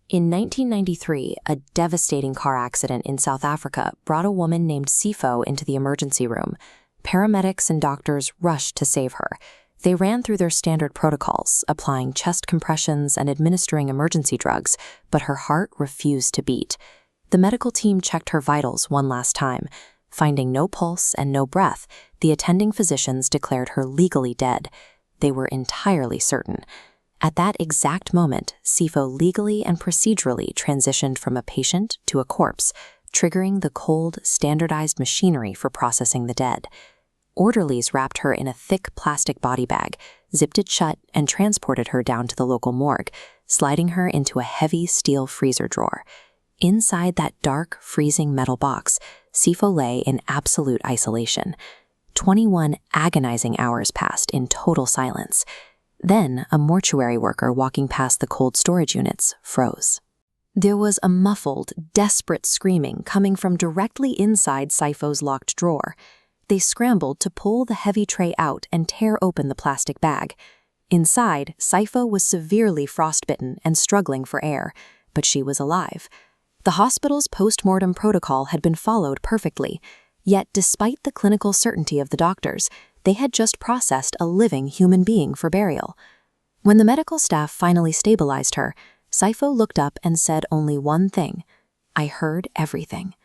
In 1993, a devastating car accident in South Africa brought a woman named Sipho into the emergency room. Paramedics and doctors rushed to save her. They ran through their standard protocols, applying chest compressions and administering emergency drugs, but her heart refused to beat. The medical team checked her vitals one last time. Finding no pulse and no breath, the attending physicians declared her legally dead. They were entirely certain. At that exact moment, Sipho legally and procedurally transitioned from a patient to a corpse, triggering the cold, standardized machinery for processing the dead. Orderlies wrapped her in a thick plastic body bag, zipped it shut, and transported her down to the local morgue, sliding her into a heavy steel freezer drawer. Inside that dark, freezing metal box, Sipho lay in absolute isolation. 21 agonizing hours passed in total silence. Then, a mortuary worker walking past the cold storage units froze. There was a muffled, desperate screaming coming from directly inside Sipho's locked drawer. They scrambled to pull the heavy tray out and tear open the plastic bag. Inside, Sipho was severely frostbitten and struggling for air, but she was alive. The hospital's post-mortem protocol had been followed perfectly, yet despite the clinical certainty of the doctors, they had just processed a living human being for burial. When the medical staff finally stabilized her, Sipho looked up and said only one thing: "I heard everything."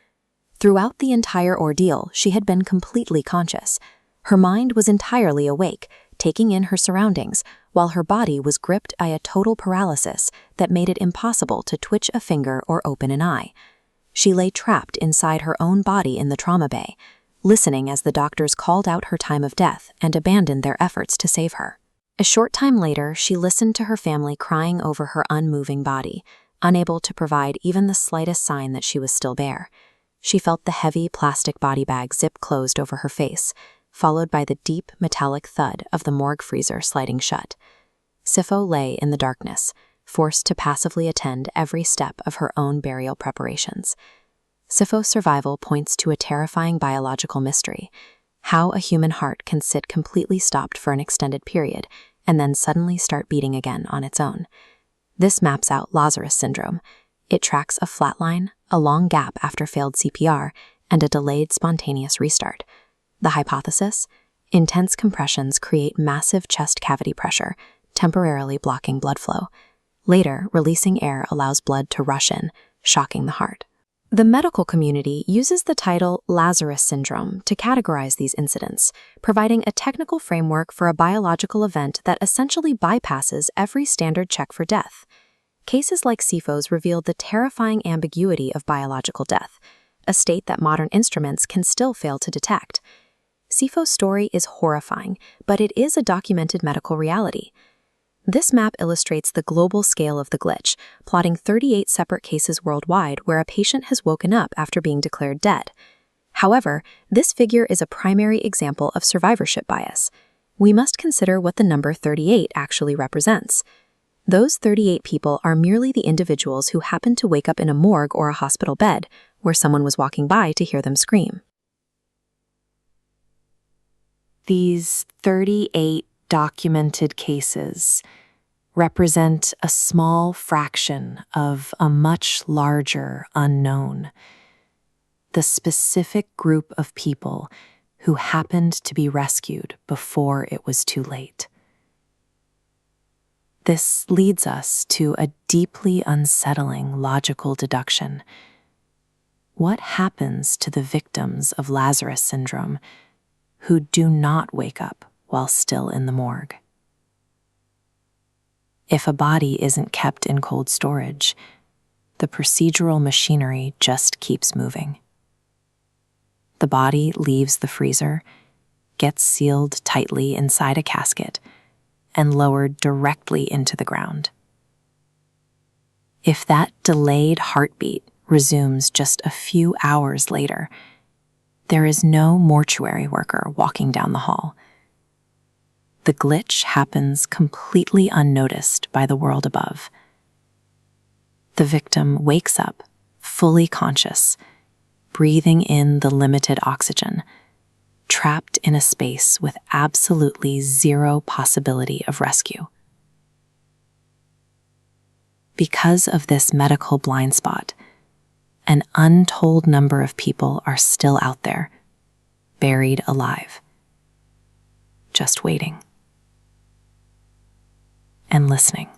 Throughout the entire ordeal, she had been completely conscious. Her mind was entirely awake, taking in her surroundings, while her body was gripped by a total paralysis that made it impossible to twitch a finger or open an eye. She lay trapped inside her own body in the trauma bay, listening as the doctors called out her time of death and abandoned their efforts to save her. A short time later, she listened to her family crying over her unmoving body, unable to provide even the slightest sign that she was still there. She felt the heavy plastic body bag zip closed over her face, followed by the deep metallic thud of the morgue freezer sliding shut. Sipho lay in the darkness, forced to passively attend every step of her own burial preparations. Sipho's survival points to a terrifying biological mystery: how a human heart can sit completely stopped for an extended period and then suddenly start beating again on its own. This maps out Lazarus syndrome. It tracks a flatline, a long gap after failed CPR, and a delayed spontaneous restart. The hypothesis: intense compressions create massive chest cavity pressure, temporarily blocking blood flow. Later, releasing air allows blood to rush in, shocking the heart. The medical community uses the title Lazarus syndrome to categorize these incidents, providing a technical framework for a biological event that essentially bypasses every standard check for death. Cases like Sipho's revealed the terrifying ambiguity of biological death, a state that modern instruments can still fail to detect. Sipho's story is horrifying, but it is a documented medical reality. This map illustrates the global scale of the glitch, plotting 38 separate cases worldwide where a patient has woken up after being declared dead. However, this figure is a primary example of survivorship bias. We must consider what the number 38 actually represents. Those 38 people are merely the individuals who happened to wake up in a morgue or a hospital bed, where someone was walking by to hear them scream. These 38 documented cases represent a small fraction of a much larger unknown: the specific group of people who happened to be rescued before it was too late. This leads us to a deeply unsettling logical deduction. What happens to the victims of Lazarus syndrome who do not wake up while still in the morgue? If a body isn't kept in cold storage, the procedural machinery just keeps moving. The body leaves the freezer, gets sealed tightly inside a casket, and lowered directly into the ground. If that delayed heartbeat resumes just a few hours later, there is no mortuary worker walking down the hall. The glitch happens completely unnoticed by the world above. The victim wakes up, fully conscious, breathing in the limited oxygen, trapped in a space with absolutely 0 possibility of rescue. Because of this medical blind spot, an untold number of people are still out there, buried alive, just waiting and listening.